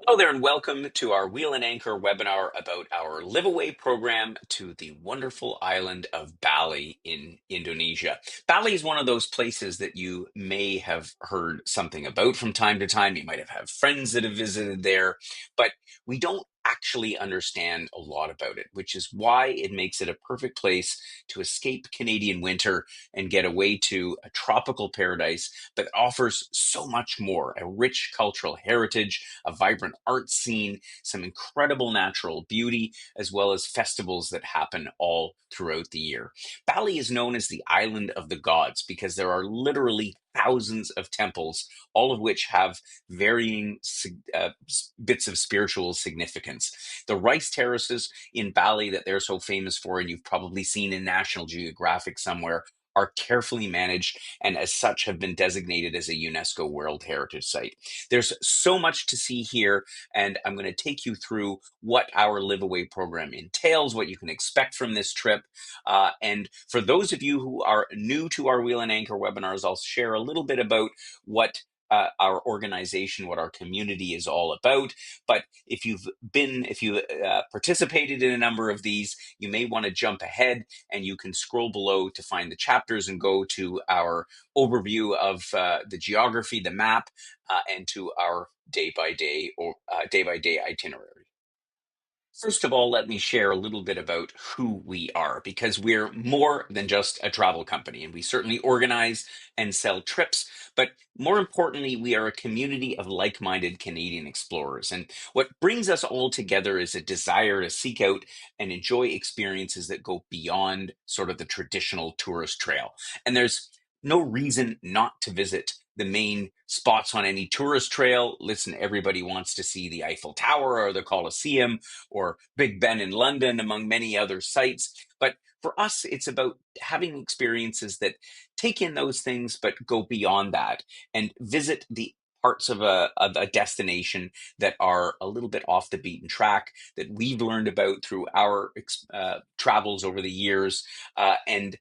Hello there, and welcome to our Wheel and Anchor webinar about our LiveAway program to the wonderful island of Bali in Indonesia. Bali is one of those places that you may have heard something about from time to time. You might have had friends that have visited there, but we don't actually understand a lot about it, which is why it makes it a perfect place to escape Canadian winter and get away to a tropical paradise that offers so much more: a rich cultural heritage, a vibrant art scene, some incredible natural beauty, as well as festivals that happen all throughout the year. Bali is known as the island of the gods because there are literally thousands of temples, all of which have varying bits of spiritual significance. The rice terraces in Bali that they're so famous for, and you've probably seen in National Geographic somewhere, are carefully managed and as such have been designated as a UNESCO World Heritage Site. There's so much to see here, and I'm going to take you through what our Liveaway program entails, what you can expect from this trip. And for those of you who are new to our Wheel and Anchor webinars, I'll share a little bit about what our organization, what our community is all about. But if you participated in a number of these, you may want to jump ahead and you can scroll below to find the chapters and go to our overview of the geography, the map, and to our day by day itinerary. First of all, let me share a little bit about who we are, because we're more than just a travel company, and we certainly organize and sell trips. But more importantly, we are a community of like minded Canadian explorers. And what brings us all together is a desire to seek out and enjoy experiences that go beyond sort of the traditional tourist trail. And there's no reason not to visit the main spots on any tourist trail. Listen, everybody wants to see the Eiffel Tower or the Colosseum or Big Ben in London, among many other sites. But for us, it's about having experiences that take in those things, but go beyond that and visit the parts of a destination that are a little bit off the beaten track that we've learned about through our travels over the years. And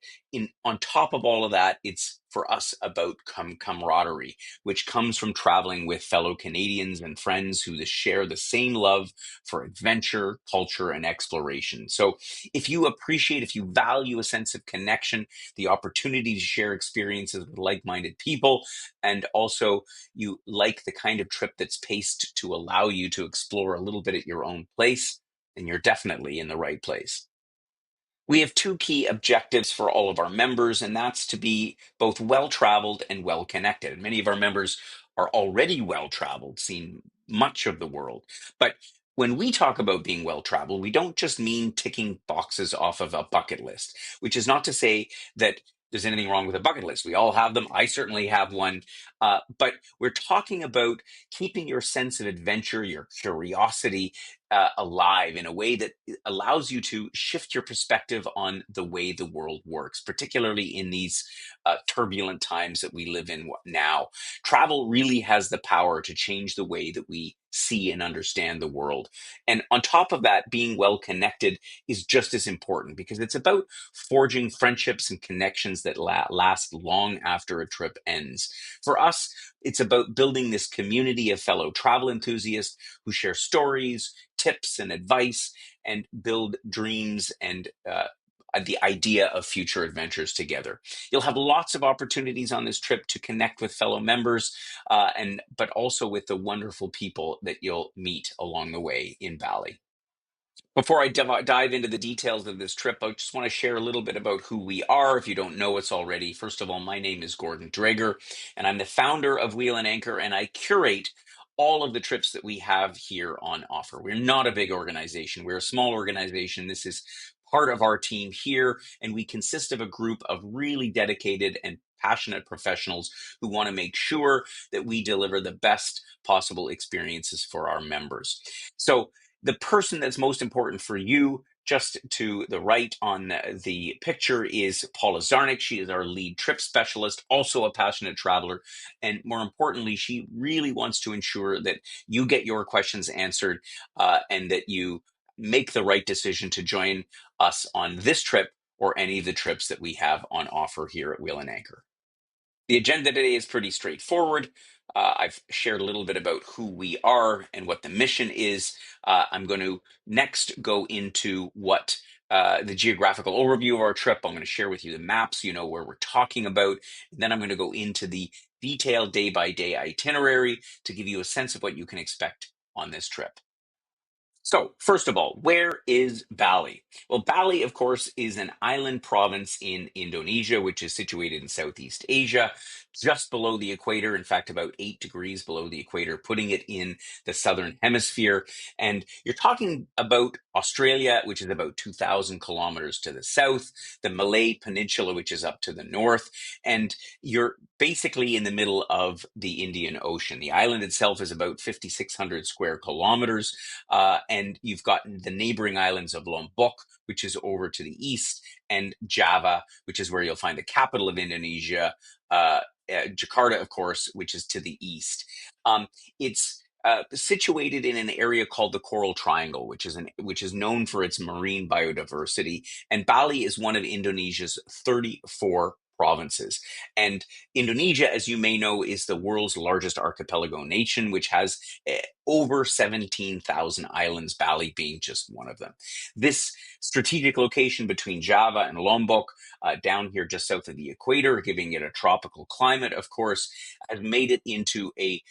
on top of all of that, it's for us about camaraderie, which comes from traveling with fellow Canadians and friends who share the same love for adventure, culture, and exploration. So if you value a sense of connection, the opportunity to share experiences with like-minded people, and also you like the kind of trip that's paced to allow you to explore a little bit at your own pace, then you're definitely in the right place. We have two key objectives for all of our members, and that's to be both well traveled and well connected. And many of our members are already well traveled, seen much of the world. But when we talk about being well traveled, we don't just mean ticking boxes off of a bucket list, which is not to say that there's anything wrong with a bucket list. We all have them. I certainly have one. But we're talking about keeping your sense of adventure, your curiosity, alive in a way that allows you to shift your perspective on the way the world works, particularly in these turbulent times that we live in now. Travel really has the power to change the way that we see and understand the world. And on top of that, being well connected is just as important because it's about forging friendships and connections that last long after a trip ends. For us, it's about building this community of fellow travel enthusiasts who share stories, tips, and advice, and build dreams and the idea of future adventures together. You'll have lots of opportunities on this trip to connect with fellow members, but also with the wonderful people that you'll meet along the way in Bali. Before I dive into the details of this trip, I just want to share a little bit about who we are if you don't know us already. First of all, my name is Gordon Drager, and I'm the founder of Wheel and Anchor, and I curate all of the trips that we have here on offer. We're not a big organization, we're a small organization. This is part of our team here, and we consist of a group of really dedicated and passionate professionals who want to make sure that we deliver the best possible experiences for our members. So, the person that's most important for you, just to the right on the picture, is Paula Zarnik. She is our lead trip specialist, also a passionate traveler. And more importantly, she really wants to ensure that you get your questions answered and that you make the right decision to join us on this trip or any of the trips that we have on offer here at Wheel and Anchor. The agenda today is pretty straightforward. I've shared a little bit about who we are and what the mission is. I'm going to next go into what the geographical overview of our trip. I'm going to share with you the maps, you know, where we're talking about. And then I'm going to go into the detailed day by day itinerary to give you a sense of what you can expect on this trip. So, first of all, where is Bali? Well, Bali, of course, is an island province in Indonesia, which is situated in Southeast Asia, just below the equator. In fact, about 8 degrees below the equator, putting it in the southern hemisphere. And you're talking about Australia, which is about 2,000 kilometers to the south, the Malay Peninsula, which is up to the north, and you're basically in the middle of the Indian Ocean. The island itself is about 5,600 square kilometers, and you've got the neighboring islands of Lombok, which is over to the east, and Java, which is where you'll find the capital of Indonesia, Jakarta, of course, which is to the east. It's situated in an area called the Coral Triangle, which is known for its marine biodiversity. And Bali is one of Indonesia's 34 provinces. And Indonesia, as you may know, is the world's largest archipelago nation, which has over 17,000 islands, Bali being just one of them. This strategic location between Java and Lombok, down here just south of the equator, giving it a tropical climate, of course, has made it into a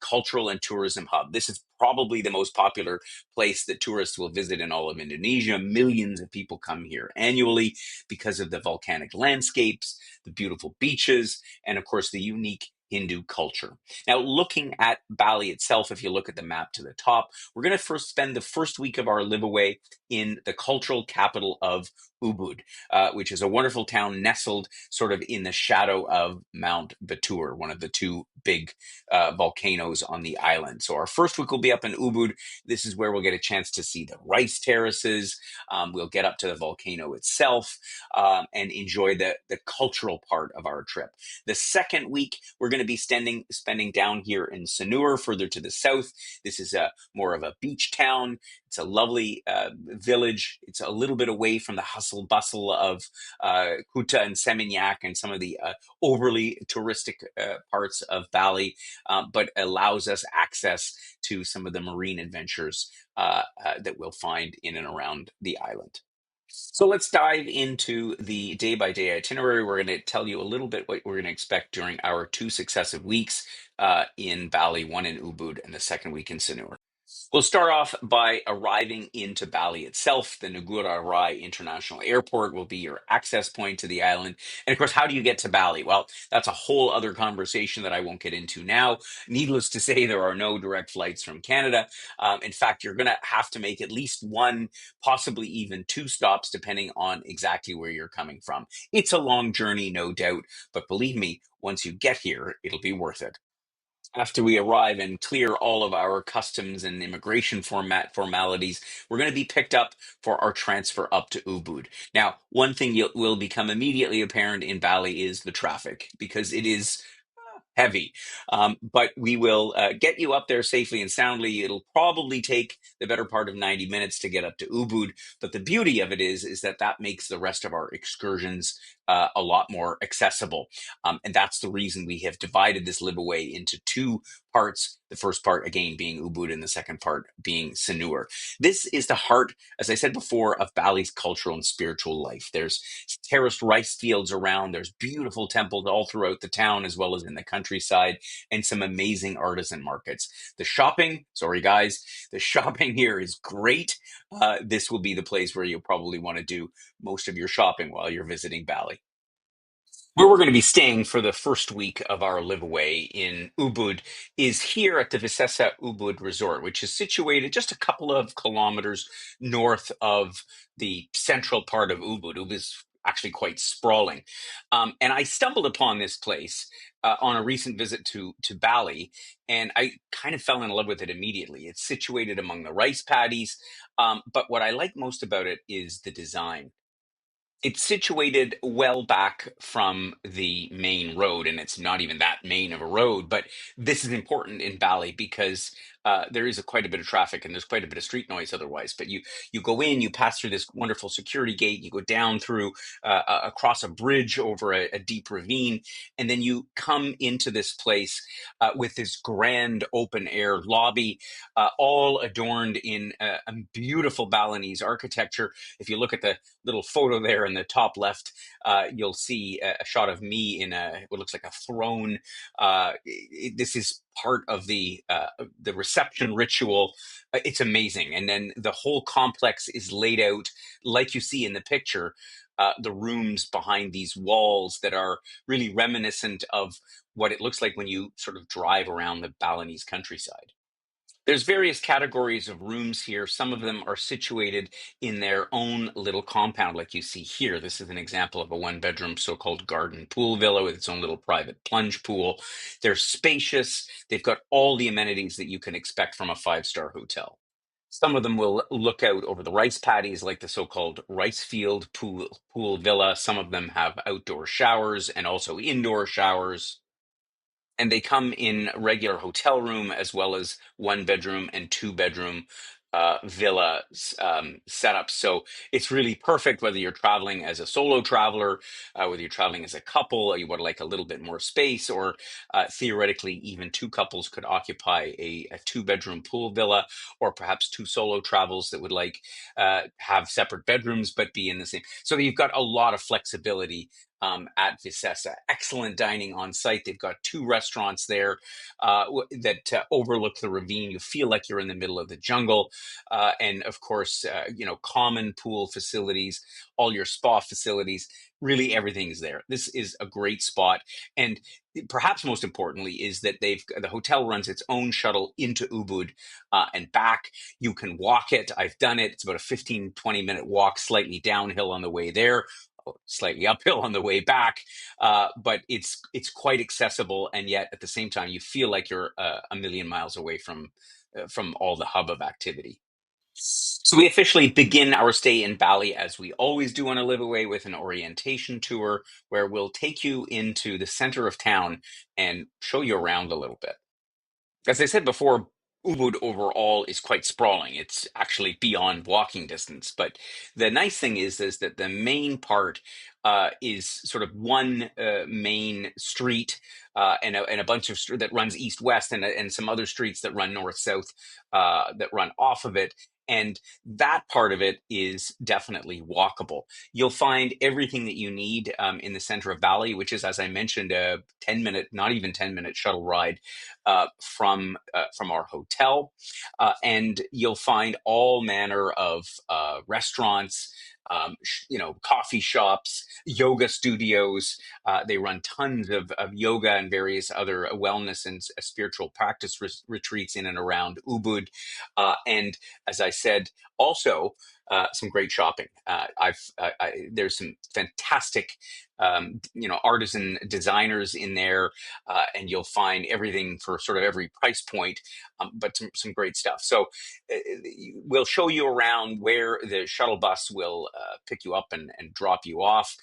cultural and tourism hub. This is probably the most popular place that tourists will visit in all of Indonesia. Millions of people come here annually because of the volcanic landscapes, the beautiful beaches, and of course the unique Hindu culture. Now, looking at Bali itself, if you look at the map to the top, we're going to first spend the first week of our live away in the cultural capital of Ubud, which is a wonderful town nestled sort of in the shadow of Mount Batur, one of the two big volcanoes on the island. So our first week will be up in Ubud. This is where we'll get a chance to see the rice terraces. We'll get up to the volcano itself, and enjoy the cultural part of our trip. The second week, we're going to be spending down here in Sanur, further to the south. This is a more of a beach town. It's a lovely village. It's a little bit away from the hustle bustle of Kuta and Seminyak and some of the overly touristic parts of Bali, but allows us access to some of the marine adventures that we'll find in and around the island. So let's dive into the day by day itinerary. We're going to tell you a little bit what we're going to expect during our two successive weeks in Bali, one in Ubud and the second week in Sanur. We'll start off by arriving into Bali itself. The Ngurah Rai International Airport will be your access point to the island. And of course, how do you get to Bali? Well, that's a whole other conversation that I won't get into now. Needless to say, there are no direct flights from Canada. In fact, you're going to have to make at least one, possibly even two stops, depending on exactly where you're coming from. It's a long journey, no doubt, but believe me, once you get here, it'll be worth it. After we arrive and clear all of our customs and immigration formalities, we're going to be picked up for our transfer up to Ubud. Now, one thing will become immediately apparent in Bali is the traffic, because it is heavy. But we will get you up there safely and soundly. It'll probably take the better part of 90 minutes to get up to Ubud. But the beauty of it is that makes the rest of our excursions a lot more accessible. And that's the reason we have divided this live away into two parts. The first part, again, being Ubud, and the second part being Sanur. This is the heart, as I said before, of Bali's cultural and spiritual life. There's terraced rice fields around. There's beautiful temples all throughout the town, as well as in the countryside, and some amazing artisan markets. The shopping, sorry guys, the shopping here is great. This will be the place where you'll probably want to do most of your shopping while you're visiting Bali. Where we're going to be staying for the first week of our live away in Ubud is here at the Visesa Ubud Resort, which is situated just a couple of kilometers north of the central part of Ubud. Ubud is actually quite sprawling. And I stumbled upon this place on a recent visit to Bali, and I kind of fell in love with it immediately. It's situated among the rice paddies, but what I like most about it is the design. It's situated well back from the main road, and it's not even that main of a road. But this is important in Bali because there is quite a bit of traffic and there's quite a bit of street noise otherwise. But you go in, you pass through this wonderful security gate, you go down through across a bridge over a deep ravine, and then you come into this place with this grand open air lobby, all adorned in a beautiful Balinese architecture. If you look at the little photo there in the top left, you'll see a shot of me in what looks like a throne. This is part of the reception ritual. It's amazing, and then the whole complex is laid out like you see in the picture. The rooms behind these walls that are really reminiscent of what it looks like when you sort of drive around the Balinese countryside. There's various categories of rooms here. Some of them are situated in their own little compound, like you see here. This is an example of a one-bedroom so-called garden pool villa with its own little private plunge pool. They're spacious. They've got all the amenities that you can expect from a five-star hotel. Some of them will look out over the rice paddies, like the so-called rice field pool villa. Some of them have outdoor showers and also indoor showers, and they come in regular hotel room as well as one bedroom and two bedroom villa setups. So it's really perfect whether you're traveling as a solo traveler, whether you're traveling as a couple, you would like a little bit more space, or theoretically, even two couples could occupy a two-bedroom pool villa, or perhaps two solo travels that would like have separate bedrooms but be in the same. So you've got a lot of flexibility at Vicessa. Excellent dining on site. They've got two restaurants there that overlook the ravine. You feel like you're in the middle of the jungle. And of course, common pool facilities, all your spa facilities, really everything's there. This is a great spot. And perhaps most importantly is that the hotel runs its own shuttle into Ubud and back. You can walk it. I've done it. It's about a 15-20 minute walk, slightly downhill on the way there, slightly uphill on the way back, but it's quite accessible, and yet at the same time you feel like you're a million miles away from all the hub of activity. So we officially begin our stay in Bali, as we always do on a LiveAway, with an orientation tour where we'll take you into the center of town and show you around a little bit. As I said before, Ubud overall is quite sprawling. It's actually beyond walking distance. But the nice thing is that the main part is sort of one main street and a bunch of that runs east-west, and some other streets that run north-south that run off of it. And that part of it is definitely walkable. You'll find everything that you need in the center of Bali, which is, as I mentioned, a 10-minute, not even 10-minute shuttle ride from our hotel, and you'll find all manner of restaurants, coffee shops, yoga studios. They run tons of yoga and various other wellness and spiritual practice retreats in and around Ubud. And as I said, also some great shopping. There's some fantastic, artisan designers in there, and you'll find everything for sort of every price point, but some great stuff. So we'll show you around where the shuttle bus will pick you up and drop you off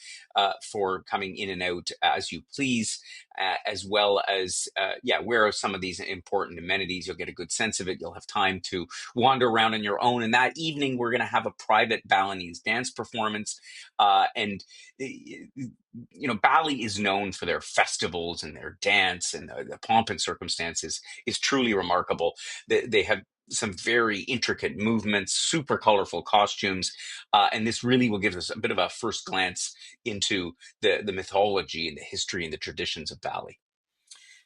for coming in and out as you please, as well as, where are some of these important amenities. You'll get a good sense of it. You'll have time to wander around on your own. And that evening, we're going to have a private Balinese dance performance. And Bali is known for their festivals and their dance, and the pomp and circumstances is truly remarkable. They have some very intricate movements, super colorful costumes, and this really will give us a bit of a first glance into the mythology and the history and the traditions of Bali.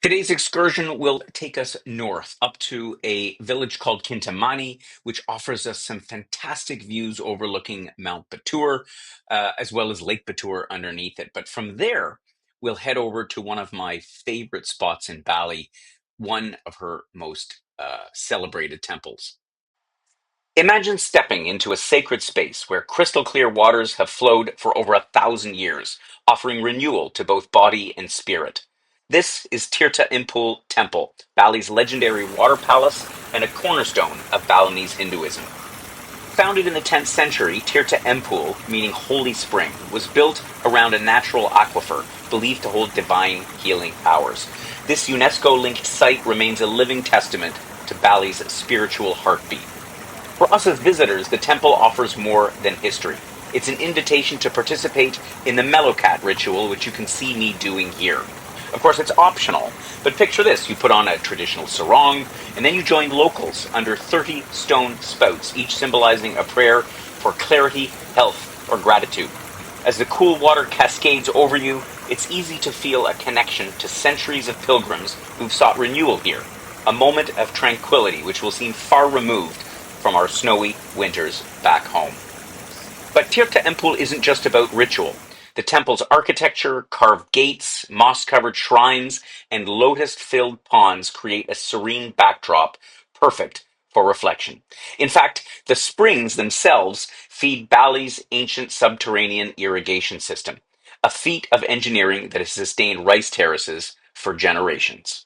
Today's excursion will take us north up to a village called Kintamani, which offers us some fantastic views overlooking Mount Batur, as well as Lake Batur underneath it. But from there, we'll head over to one of my favorite spots in Bali, one of her most celebrated temples. Imagine stepping into a sacred space where crystal clear waters have flowed for over 1,000 years, offering renewal to both body and spirit. This is Tirta Impul Temple, Bali's legendary water palace and a cornerstone of Balinese Hinduism. Founded in the 10th century, Tirta Empul, meaning holy spring, was built around a natural aquifer believed to hold divine healing powers. This UNESCO-linked site remains a living testament to Bali's spiritual heartbeat. For us as visitors, the temple offers more than history. It's an invitation to participate in the Melokat ritual, which you can see me doing here. Of course, it's optional, but picture this. You put on a traditional sarong, and then you join locals under 30 stone spouts, each symbolizing a prayer for clarity, health, or gratitude. As the cool water cascades over you, it's easy to feel a connection to centuries of pilgrims who've sought renewal here, a moment of tranquility which will seem far removed from our snowy winters back home. But Tirta Empul isn't just about ritual. The temple's architecture, carved gates, moss-covered shrines, and lotus-filled ponds create a serene backdrop perfect for reflection. In fact, the springs themselves feed Bali's ancient subterranean irrigation system, a feat of engineering that has sustained rice terraces for generations.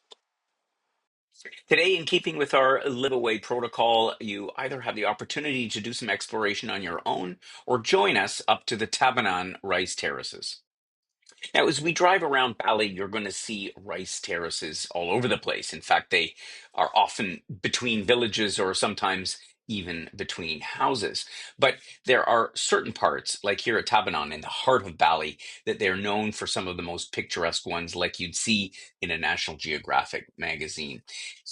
Today, in keeping with our LiveAway protocol, you either have the opportunity to do some exploration on your own or join us up to the Tabanan rice terraces. Now, as we drive around Bali, you're going to see rice terraces all over the place. In fact, they are often between villages or sometimes even between houses. But there are certain parts, like here at Tabanan in the heart of Bali, that they're known for some of the most picturesque ones, like you'd see in a National Geographic magazine.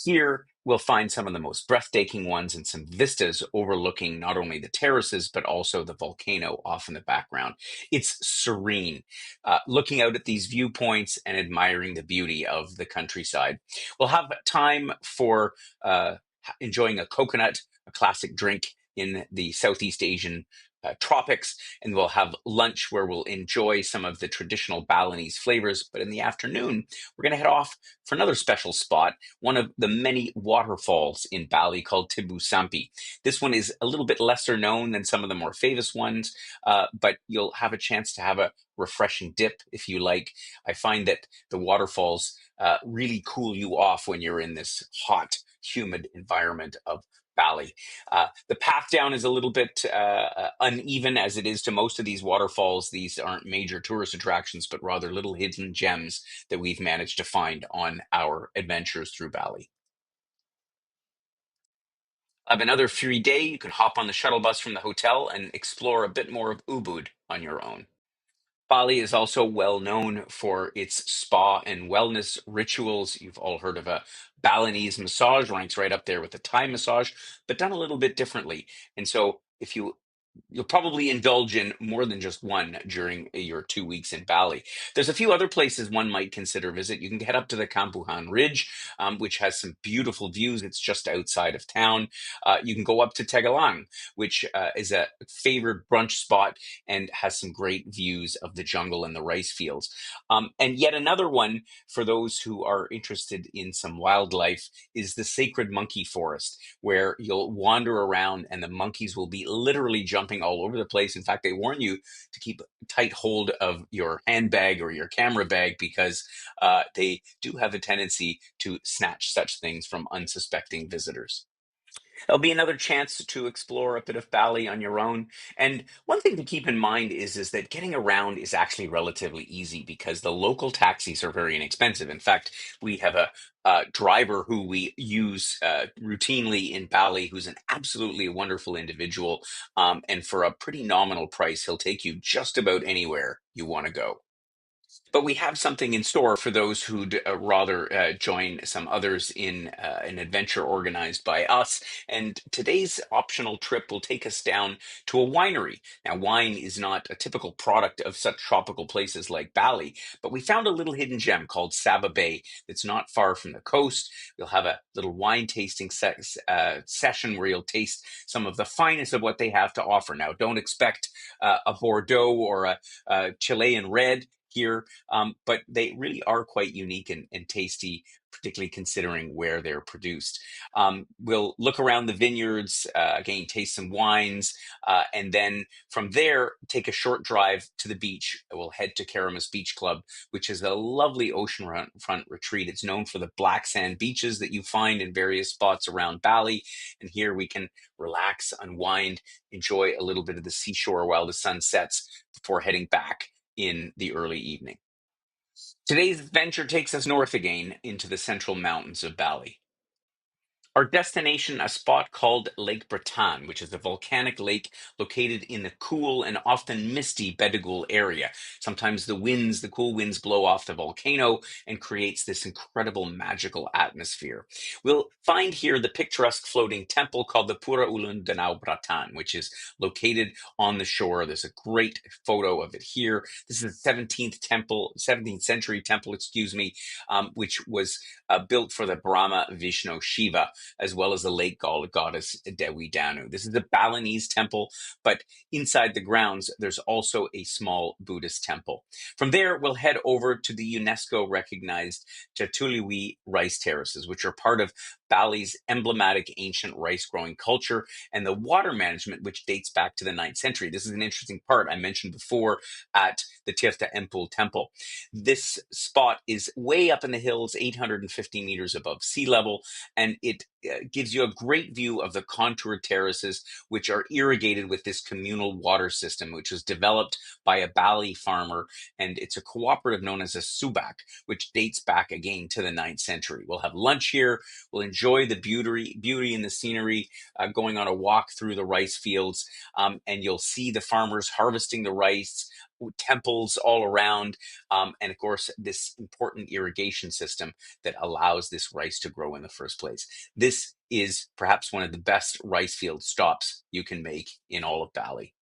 Here, we'll find some of the most breathtaking ones and some vistas overlooking not only the terraces, but also the volcano off in the background. It's serene looking out at these viewpoints and admiring the beauty of the countryside. We'll have time for enjoying a coconut, a classic drink in the Southeast Asian tropics, and we'll have lunch where we'll enjoy some of the traditional Balinese flavors. But in the afternoon, we're going to head off for another special spot, one of the many waterfalls in Bali called Tibu Sampi. This one is a little bit lesser known than some of the more famous ones, but you'll have a chance to have a refreshing dip if you like. I find that the waterfalls really cool you off when you're in this hot, humid environment of Bali. The path down is a little bit uneven, as it is to most of these waterfalls. These aren't major tourist attractions, but rather little hidden gems that we've managed to find on our adventures through Bali. Of another free day, you can hop on the shuttle bus from the hotel and explore a bit more of Ubud on your own. Bali is also well known for its spa and wellness rituals. You've all heard of a Balinese massage, ranks right up there with a Thai massage, but done a little bit differently. And so, if you'll probably indulge in more than just one during your 2 weeks in Bali. There's a few other places one might consider visit. You can head up to the Kampuhan Ridge, which has some beautiful views. It's just outside of town. You can go up to Tegalang, which is a favorite brunch spot and has some great views of the jungle and the rice fields. And yet another one for those who are interested in some wildlife is the Sacred Monkey Forest, where you'll wander around and the monkeys will be literally jumping all over the place. In fact, they warn you to keep tight hold of your handbag or your camera bag because they do have a tendency to snatch such things from unsuspecting visitors. There'll be another chance to explore a bit of Bali on your own. And one thing to keep in mind is that getting around is actually relatively easy because the local taxis are very inexpensive. In fact, we have a driver who we use routinely in Bali who's an absolutely wonderful individual. And for a pretty nominal price, he'll take you just about anywhere you want to go. But we have something in store for those who'd rather join some others in an adventure organized by us. And today's optional trip will take us down to a winery. Now, wine is not a typical product of such tropical places like Bali, but we found a little hidden gem called Saba Bay that's not far from the coast. We'll have a little wine tasting session where you'll taste some of the finest of what they have to offer. Now, don't expect a Bordeaux or a Chilean red here, but they really are quite unique and tasty, particularly considering where they're produced. We'll look around the vineyards, again, taste some wines, and then from there, take a short drive to the beach. We'll head to Karamas Beach Club, which is a lovely oceanfront retreat. It's known for the black sand beaches that you find in various spots around Bali. And here we can relax, unwind, enjoy a little bit of the seashore while the sun sets before heading back in the early evening. Today's adventure takes us north again into the central mountains of Bali. Our destination, a spot called Lake Breton, which is a volcanic lake located in the cool and often misty Bedegoul area. Sometimes the cool winds blow off the volcano and creates this incredible magical atmosphere. We'll find here the picturesque floating temple called the Pura Ulun Danau Bratan, which is located on the shore. There's a great photo of it here. This is a 17th century temple, excuse me, which was built for the Brahma Vishnu Shiva, as well as the lake goddess Dewi Danu. This is the Balinese temple, but inside the grounds, there's also a small Buddhist temple. From there, we'll head over to the UNESCO recognized Jatuliwi rice terraces, which are part of Bali's emblematic ancient rice growing culture and the water management, which dates back to the 9th century. This is an interesting part I mentioned before at the Tirtha Empul temple. This spot is way up in the hills, 850 meters above sea level, and it gives you a great view of the contoured terraces, which are irrigated with this communal water system, which was developed by a Bali farmer, and it's a cooperative known as a subak, which dates back again to the 9th century. We'll have lunch here. We'll enjoy the beauty and the scenery, going on a walk through the rice fields, and you'll see the farmers harvesting the rice, temples all around, and of course, this important irrigation system that allows this rice to grow in the first place. This is perhaps one of the best rice field stops you can make in all of Bali.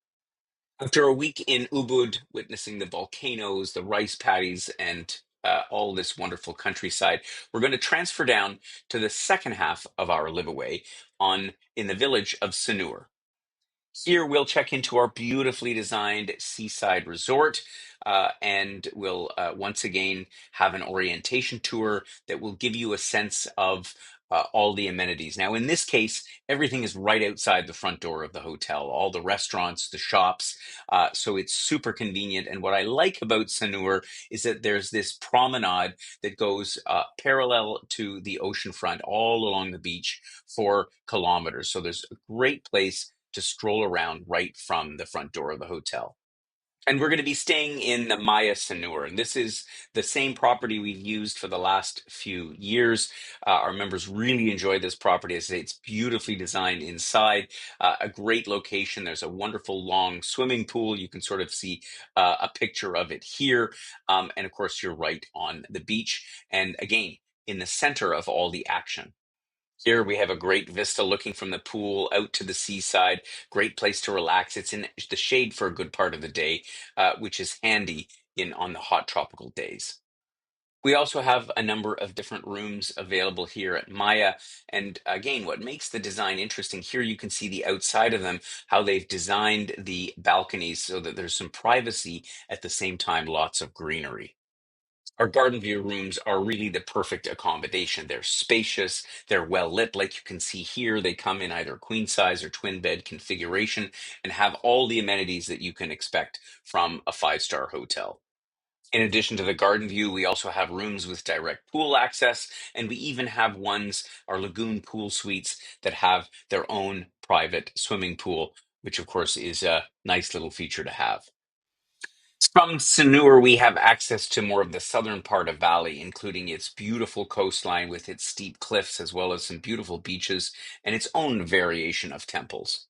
After a week in Ubud, witnessing the volcanoes, the rice paddies, and all this wonderful countryside, we're going to transfer down to the second half of our live away in the village of Sanur. Here we'll check into our beautifully designed seaside resort, and we'll once again have an orientation tour that will give you a sense of all the amenities. Now, in this case, everything is right outside the front door of the hotel, all the restaurants, the shops, so it's super convenient. And what I like about Sanur is that there's this promenade that goes parallel to the oceanfront all along the beach for kilometers. So there's a great place to stroll around right from the front door of the hotel. And we're going to be staying in the Maya Sanur. And this is the same property we've used for the last few years. Our members really enjoy this property. As I say, it's beautifully designed inside, a great location. There's a wonderful long swimming pool. You can sort of see a picture of it here. And of course, you're right on the beach. And again, in the center of all the action. Here we have a great vista looking from the pool out to the seaside. Great place to relax. It's in the shade for a good part of the day, which is handy in on the hot tropical days. We also have a number of different rooms available here at Maya. And again, what makes the design interesting here, you can see the outside of them, how they've designed the balconies so that there's some privacy at the same time, lots of greenery. Our garden view rooms are really the perfect accommodation. They're spacious, they're well lit, like you can see here. They come in either queen size or twin bed configuration and have all the amenities that you can expect from a five-star hotel. In addition to the garden view, we also have rooms with direct pool access, and we even have our lagoon pool suites that have their own private swimming pool, which of course is a nice little feature to have. From Sanur, we have access to more of the southern part of Bali, including its beautiful coastline with its steep cliffs, as well as some beautiful beaches and its own variation of temples.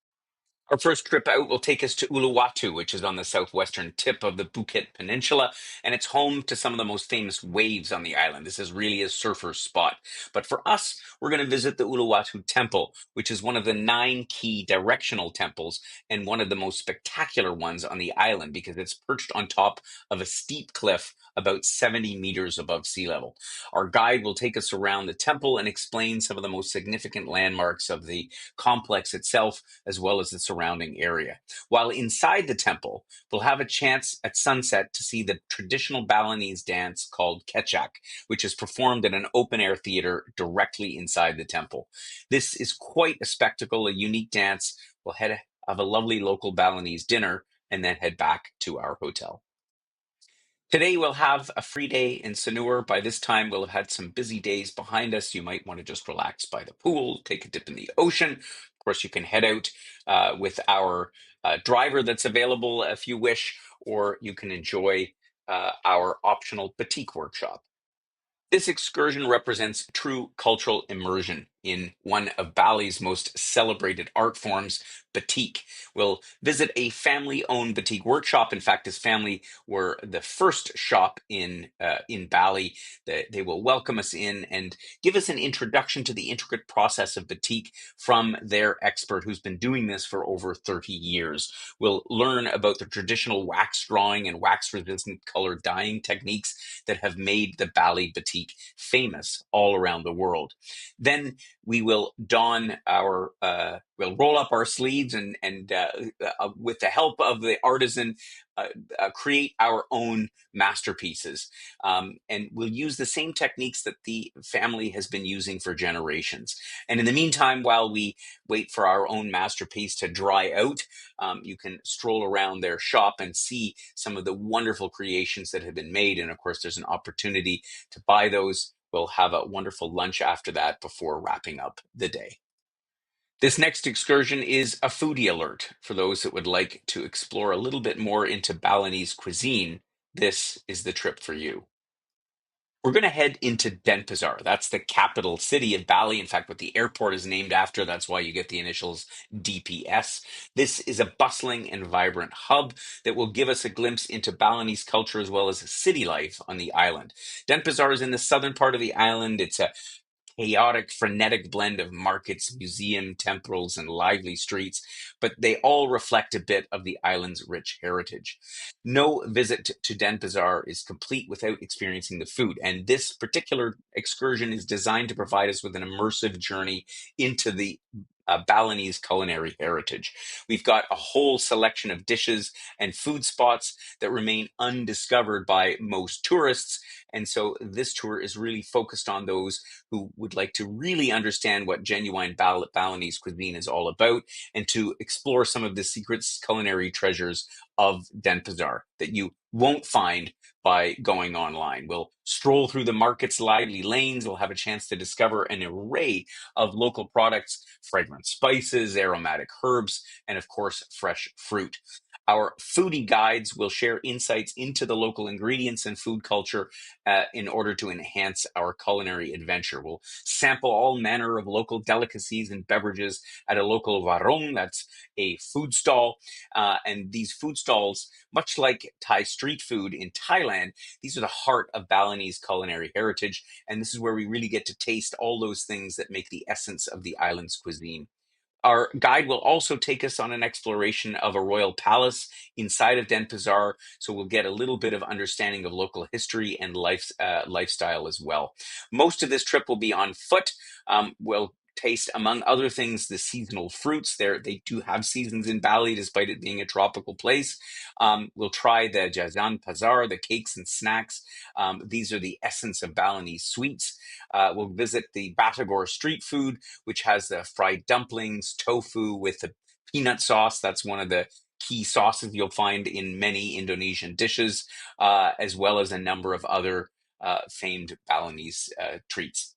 Our first trip out will take us to Uluwatu, which is on the southwestern tip of the Bukit Peninsula, and it's home to some of the most famous waves on the island. This is really a surfer spot. But for us, we're going to visit the Uluwatu Temple, which is one of the 9 key directional temples and one of the most spectacular ones on the island because it's perched on top of a steep cliff about 70 meters above sea level. Our guide will take us around the temple and explain some of the most significant landmarks of the complex itself, as well as the surrounding area. While inside the temple, we'll have a chance at sunset to see the traditional Balinese dance called Kechak, which is performed in an open air theater directly inside the temple. This is quite a spectacle, a unique dance. We'll have a lovely local Balinese dinner and then head back to our hotel. Today, we'll have a free day in Sanur. By this time, we'll have had some busy days behind us. You might want to just relax by the pool, take a dip in the ocean. Of course, you can head out with our driver that's available if you wish, or you can enjoy our optional batik workshop. This excursion represents true cultural immersion. in one of Bali's most celebrated art forms, batik. We'll visit a family-owned batik workshop. In fact, this family were the first shop in Bali. They will welcome us in and give us an introduction to the intricate process of batik from their expert who's been doing this for over 30 years. We'll learn about the traditional wax drawing and wax resistant color dyeing techniques that have made the Bali batik famous all around the world. Then we will we'll roll up our sleeves and with the help of the artisan, create our own masterpieces. And we'll use the same techniques that the family has been using for generations. And in the meantime, while we wait for our own masterpiece to dry out, you can stroll around their shop and see some of the wonderful creations that have been made. And of course, there's an opportunity to buy those. We'll have a wonderful lunch after that before wrapping up the day. This next excursion is a foodie alert for those that would like to explore a little bit more into Balinese cuisine. This is the trip for you. We're going to head into Denpasar. That's the capital city of Bali. In fact, what the airport is named after, that's why you get the initials DPS. This is a bustling and vibrant hub that will give us a glimpse into Balinese culture as well as city life on the island. Denpasar is in the southern part of the island. It's a chaotic, frenetic blend of markets, museum, temples, and lively streets, but they all reflect a bit of the island's rich heritage. No visit to Denpasar is complete without experiencing the food, and this particular excursion is designed to provide us with an immersive journey into the Balinese culinary heritage. We've got a whole selection of dishes and food spots that remain undiscovered by most tourists. And so this tour is really focused on those who would like to really understand what genuine Balinese cuisine is all about and to explore some of the secret culinary treasures of Denpasar that you won't find by going online. We'll stroll through the market's lively lanes. We'll have a chance to discover an array of local products, fragrant spices, aromatic herbs, and of course, fresh fruit. Our foodie guides will share insights into the local ingredients and food culture in order to enhance our culinary adventure. We'll sample all manner of local delicacies and beverages at a local warung, that's a food stall. And these food stalls, much like Thai street food in Thailand, these are the heart of Balinese culinary heritage. And this is where we really get to taste all those things that make the essence of the island's cuisine. Our guide will also take us on an exploration of a royal palace inside of Denpasar, so we'll get a little bit of understanding of local history and lifestyle as well. Most of this trip will be on foot. We'll taste, among other things, the seasonal fruits. They do have seasons in Bali, despite it being a tropical place. We'll try the Jajan Pazar, the cakes and snacks. These are the essence of Balinese sweets. We'll visit the Batagor street food, which has the fried dumplings, tofu with the peanut sauce. That's one of the key sauces you'll find in many Indonesian dishes, as well as a number of other famed Balinese treats.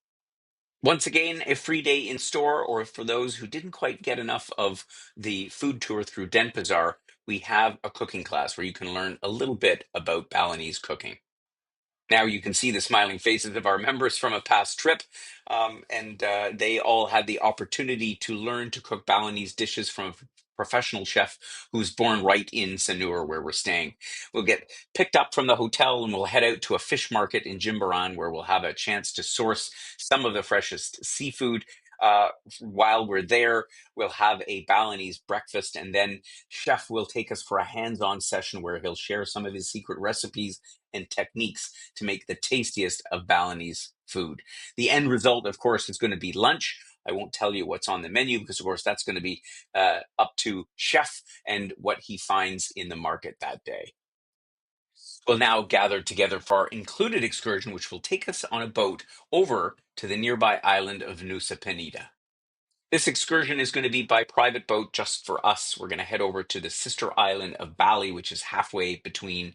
Once again, a free day in store, or for those who didn't quite get enough of the food tour through Denpasar, we have a cooking class where you can learn a little bit about Balinese cooking. Now you can see the smiling faces of our members from a past trip, and they all had the opportunity to learn to cook Balinese dishes from a professional chef who's born right in Sanur, where we're staying. We'll get picked up from the hotel and we'll head out to a fish market in Jimbaran, where we'll have a chance to source some of the freshest seafood. While we're there, we'll have a Balinese breakfast, and then Chef will take us for a hands-on session where he'll share some of his secret recipes and techniques to make the tastiest of Balinese food. The end result, of course, is going to be lunch. I won't tell you what's on the menu because, of course, that's going to be up to Chef and what he finds in the market that day. We'll now gather together for our included excursion, which will take us on a boat over to the nearby island of Nusa Penida. This excursion is going to be by private boat just for us. We're going to head over to the sister island of Bali, which is halfway between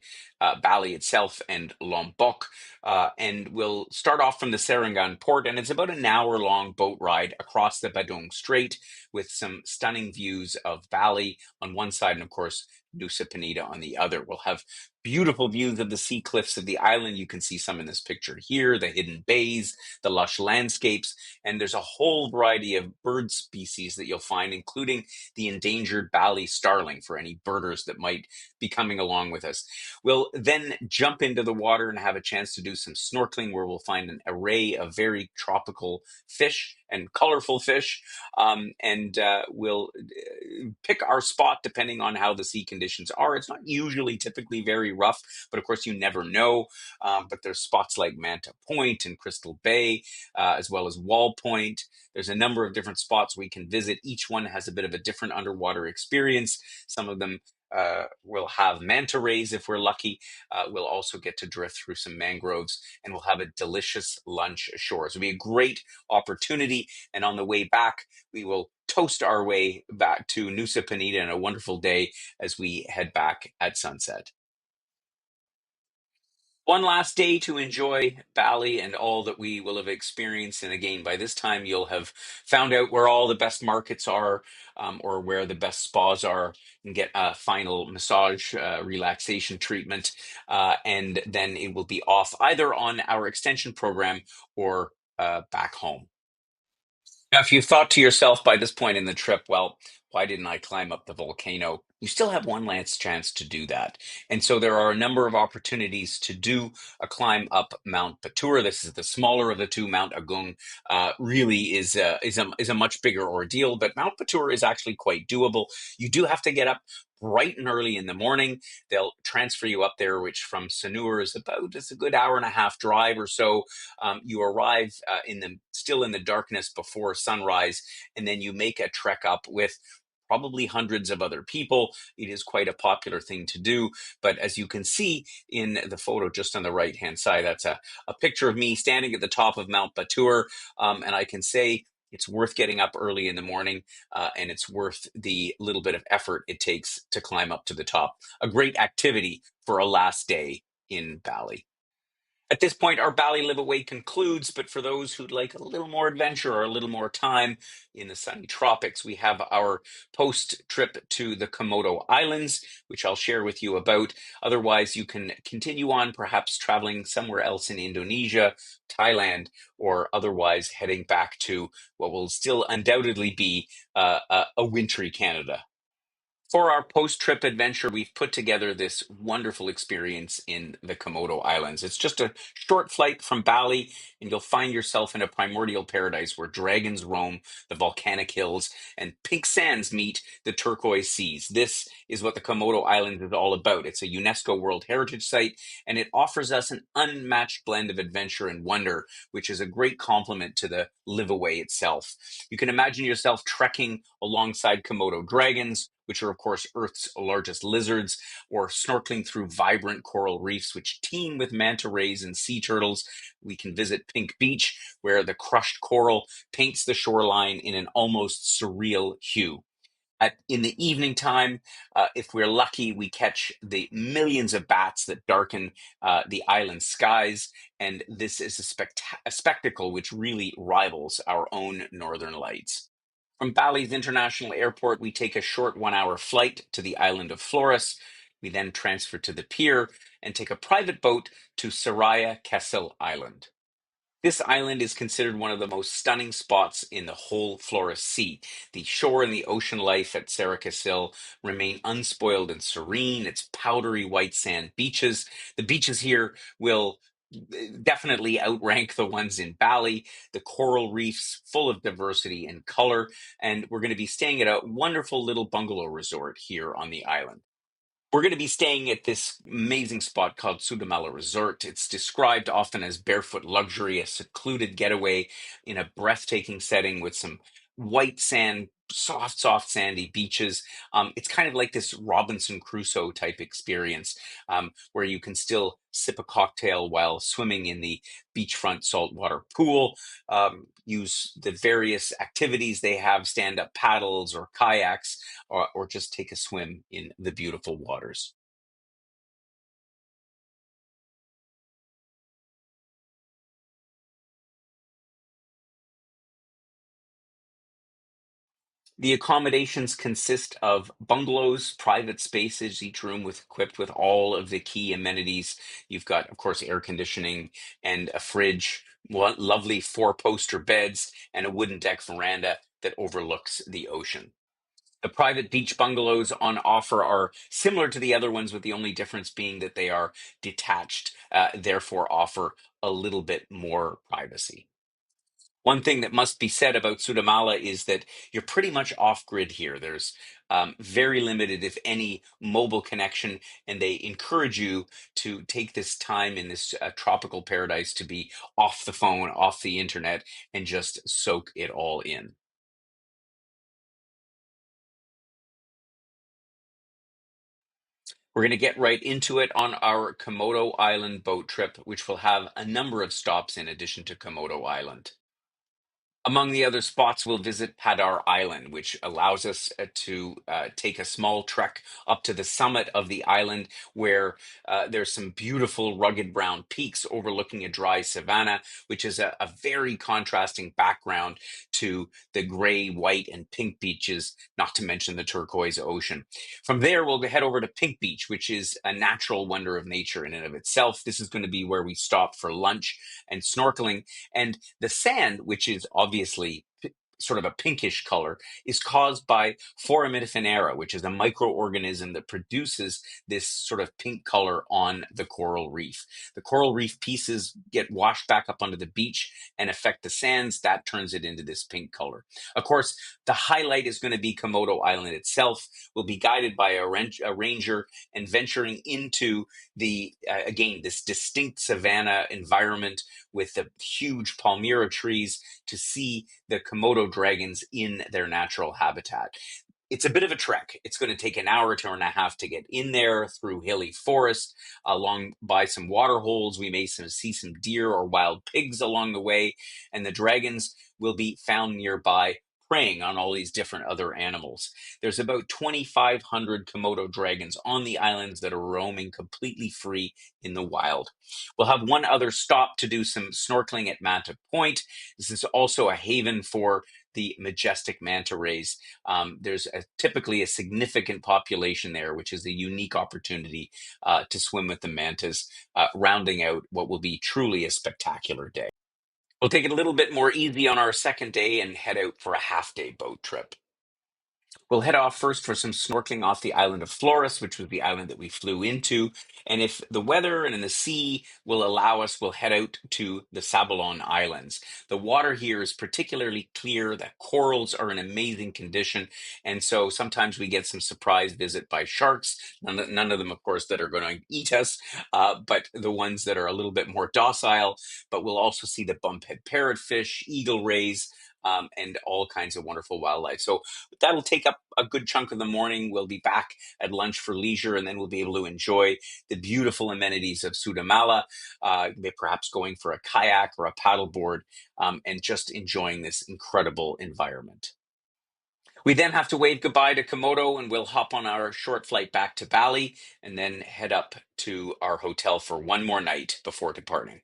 Bali itself and Lombok. And we'll start off from the Serangan port, and it's about an hour long boat ride across the Badung Strait with some stunning views of Bali on one side, and of course, Nusa Penida on the other. We'll have beautiful views of the sea cliffs of the island. You can see some in this picture here, the hidden bays, the lush landscapes, and there's a whole variety of bird species that you'll find, including the endangered Bali starling for any birders that might be coming along with us. We'll then jump into the water and have a chance to do some snorkeling where we'll find an array of very tropical fish and colorful fish. And we'll pick our spot depending on how the sea conditions are. It's not usually typically very rough, but of course you never know. But there's spots like Manta Point and Crystal Bay, as well as Wall Point. There's a number of different spots we can visit. Each one has a bit of a different underwater experience. Some of them we'll have manta rays if we're lucky. We'll also get to drift through some mangroves, and we'll have a delicious lunch ashore. So it'll be a great opportunity. And on the way back, we will toast our way back to Nusa Penida in a wonderful day as we head back at sunset. One last day to enjoy Bali and all that we will have experienced. And again, by this time, you'll have found out where all the best markets are, or where the best spas are, and get a final massage relaxation treatment. And then it will be off either on our extension program or back home. Now, if you thought to yourself by this point in the trip, well, why didn't I climb up the volcano? You still have one last chance to do that. And so there are a number of opportunities to do a climb up Mount Batur. This is the smaller of the two. Mount Agung really is a much bigger ordeal, but Mount Batur is actually quite doable. You do have to get up bright and early in the morning. They'll transfer you up there, which from Sanur is about, it's a good hour and a half drive or so. You arrive still in the darkness before sunrise, and then you make a trek up with probably hundreds of other people. It is quite a popular thing to do. But as you can see in the photo just on the right hand side, that's a picture of me standing at the top of Mount Batur. And I can say it's worth getting up early in the morning, and it's worth the little bit of effort it takes to climb up to the top. A great activity for a last day in Bali. At this point, our Bali Live Away concludes, but for those who'd like a little more adventure or a little more time in the sunny tropics, we have our post trip to the Komodo Islands, which I'll share with you about. Otherwise, you can continue on, perhaps traveling somewhere else in Indonesia, Thailand, or otherwise heading back to what will still undoubtedly be a wintry Canada. For our post trip adventure, we've put together this wonderful experience in the Komodo Islands. It's just a short flight from Bali, and you'll find yourself in a primordial paradise where dragons roam the volcanic hills and pink sands meet the turquoise seas. This is what the Komodo Islands is all about. It's a UNESCO World Heritage Site, and it offers us an unmatched blend of adventure and wonder, which is a great complement to the Live Away itself. You can imagine yourself trekking alongside Komodo dragons, which are, of course, Earth's largest lizards, or snorkeling through vibrant coral reefs, which teem with manta rays and sea turtles. We can visit Pink Beach, where the crushed coral paints the shoreline in an almost surreal hue. In the evening time, if we're lucky, we catch the millions of bats that darken the island skies, and this is a spectacle which really rivals our own northern lights. From Bali's International Airport, we take a short 1 hour flight to the island of Flores. We then transfer to the pier and take a private boat to Soraya Kessel Island. This island is considered one of the most stunning spots in the whole Flores Sea. The shore and the ocean life at Serra remain unspoiled and serene. Its powdery white sand beaches. The beaches here will definitely outrank the ones in Bali. The coral reefs full of diversity and color. And we're going to be staying at a wonderful little bungalow resort here on the island. We're going to be staying at this amazing spot called Sudamala Resort. It's described often as barefoot luxury, a secluded getaway in a breathtaking setting with some white sand, soft, sandy beaches. It's kind of like this Robinson Crusoe type experience, where you can still sip a cocktail while swimming in the beachfront saltwater pool, use the various activities they have, stand up paddles or kayaks, or just take a swim in the beautiful waters. The accommodations consist of bungalows, private spaces, each room with equipped with all of the key amenities. You've got, of course, air conditioning and a fridge, lovely four-poster beds, and a wooden deck veranda that overlooks the ocean. The private beach bungalows on offer are similar to the other ones, with the only difference being that they are detached, therefore offer a little bit more privacy. One thing that must be said about Sudamala is that you're pretty much off grid here. There's very limited, if any, mobile connection, and they encourage you to take this time in this tropical paradise to be off the phone, off the internet, and just soak it all in. We're going to get right into it on our Komodo Island boat trip, which will have a number of stops in addition to Komodo Island. Among the other spots, we'll visit Padar Island, which allows us to take a small trek up to the summit of the island, where there's some beautiful rugged brown peaks overlooking a dry savanna, which is a very contrasting background to the gray, white, and pink beaches, not to mention the turquoise ocean. From there, we'll head over to Pink Beach, which is a natural wonder of nature in and of itself. This is going to be where we stop for lunch and snorkeling, and the sand, which is obviously sort of a pinkish color, is caused by foraminifera, which is a microorganism that produces this sort of pink color on the coral reef. The coral reef pieces get washed back up onto the beach and affect the sands. That turns it into this pink color. Of course, the highlight is going to be Komodo Island itself. We'll be guided by a ranger and venturing into the, again, this distinct savanna environment with the huge palmyra trees to see the Komodo dragons in their natural habitat. It's a bit of a trek. It's going to take an hour to an hour and a half to get in there through hilly forest, along by some water holes. We may see some deer or wild pigs along the way, and the dragons will be found nearby preying on all these different other animals. There's about 2,500 Komodo dragons on the islands that are roaming completely free in the wild. We'll have one other stop to do some snorkeling at Manta Point. This is also a haven for the majestic manta rays. There's typically a significant population there, which is a unique opportunity to swim with the mantas, rounding out what will be truly a spectacular day. We'll take it a little bit more easy on our second day and head out for a half-day boat trip. We'll head off first for some snorkeling off the island of Flores, which was the island that we flew into. And if the weather and the sea will allow us, we'll head out to the Sabalon Islands. The water here is particularly clear. The corals are in amazing condition. And so sometimes we get some surprise visit by sharks. None of them, of course, that are going to eat us, but the ones that are a little bit more docile. But we'll also see the bumphead parrotfish, eagle rays, and all kinds of wonderful wildlife. So that'll take up a good chunk of the morning. We'll be back at lunch for leisure, and then we'll be able to enjoy the beautiful amenities of Sudamala, perhaps going for a kayak or a paddleboard, and just enjoying this incredible environment. We then have to wave goodbye to Komodo, and we'll hop on our short flight back to Bali and then head up to our hotel for one more night before departing.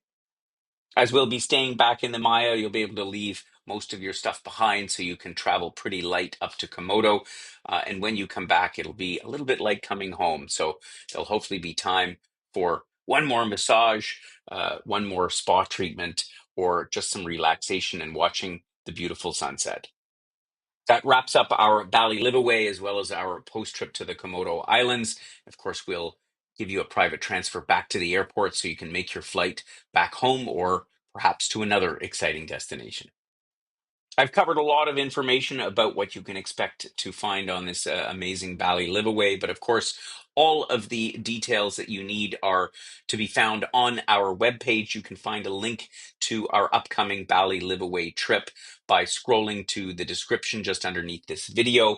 As we'll be staying back in the Maya, you'll be able to leave most of your stuff behind so you can travel pretty light up to Komodo. And when you come back, it'll be a little bit like coming home. So there'll hopefully be time for one more massage, one more spa treatment, or just some relaxation and watching the beautiful sunset. That wraps up our Bali Liveaway as well as our post trip to the Komodo Islands. Of course, we'll give you a private transfer back to the airport so you can make your flight back home or perhaps to another exciting destination. I've covered a lot of information about what you can expect to find on this amazing Bali Liveaway, but of course, all of the details that you need are to be found on our webpage. You can find a link to our upcoming Bali Liveaway trip by scrolling to the description just underneath this video.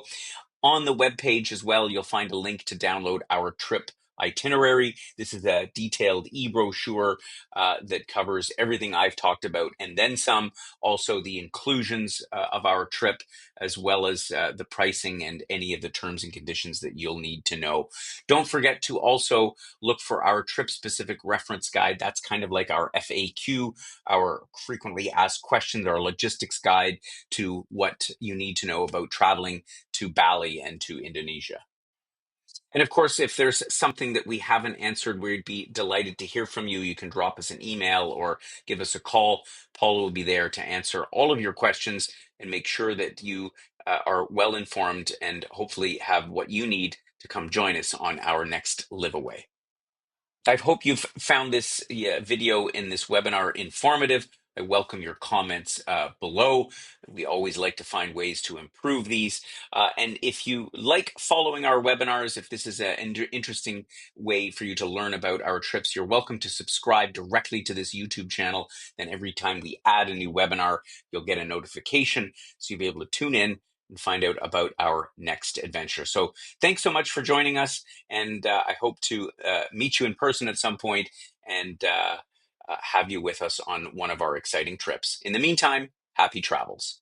On the webpage as well, you'll find a link to download our trip Itinerary. This is a detailed e-brochure that covers everything I've talked about and then some, also the inclusions of our trip, as well as the pricing and any of the terms and conditions that you'll need to know. Don't forget to also look for our trip-specific reference guide. That's kind of like our FAQ, our frequently asked questions, our logistics guide to what you need to know about traveling to Bali and to Indonesia. And of course, if there's something that we haven't answered, we'd be delighted to hear from you. You can drop us an email or give us a call. Paula will be there to answer all of your questions and make sure that you are well informed and hopefully have what you need to come join us on our next LiveAway. I hope you've found this video in this webinar informative. I welcome your comments below. We always like to find ways to improve these. And if you like following our webinars, if this is an interesting way for you to learn about our trips, you're welcome to subscribe directly to this YouTube channel. Then every time we add a new webinar, you'll get a notification. So you'll be able to tune in and find out about our next adventure. So thanks so much for joining us. And I hope to meet you in person at some point and have you with us on one of our exciting trips. In the meantime, happy travels.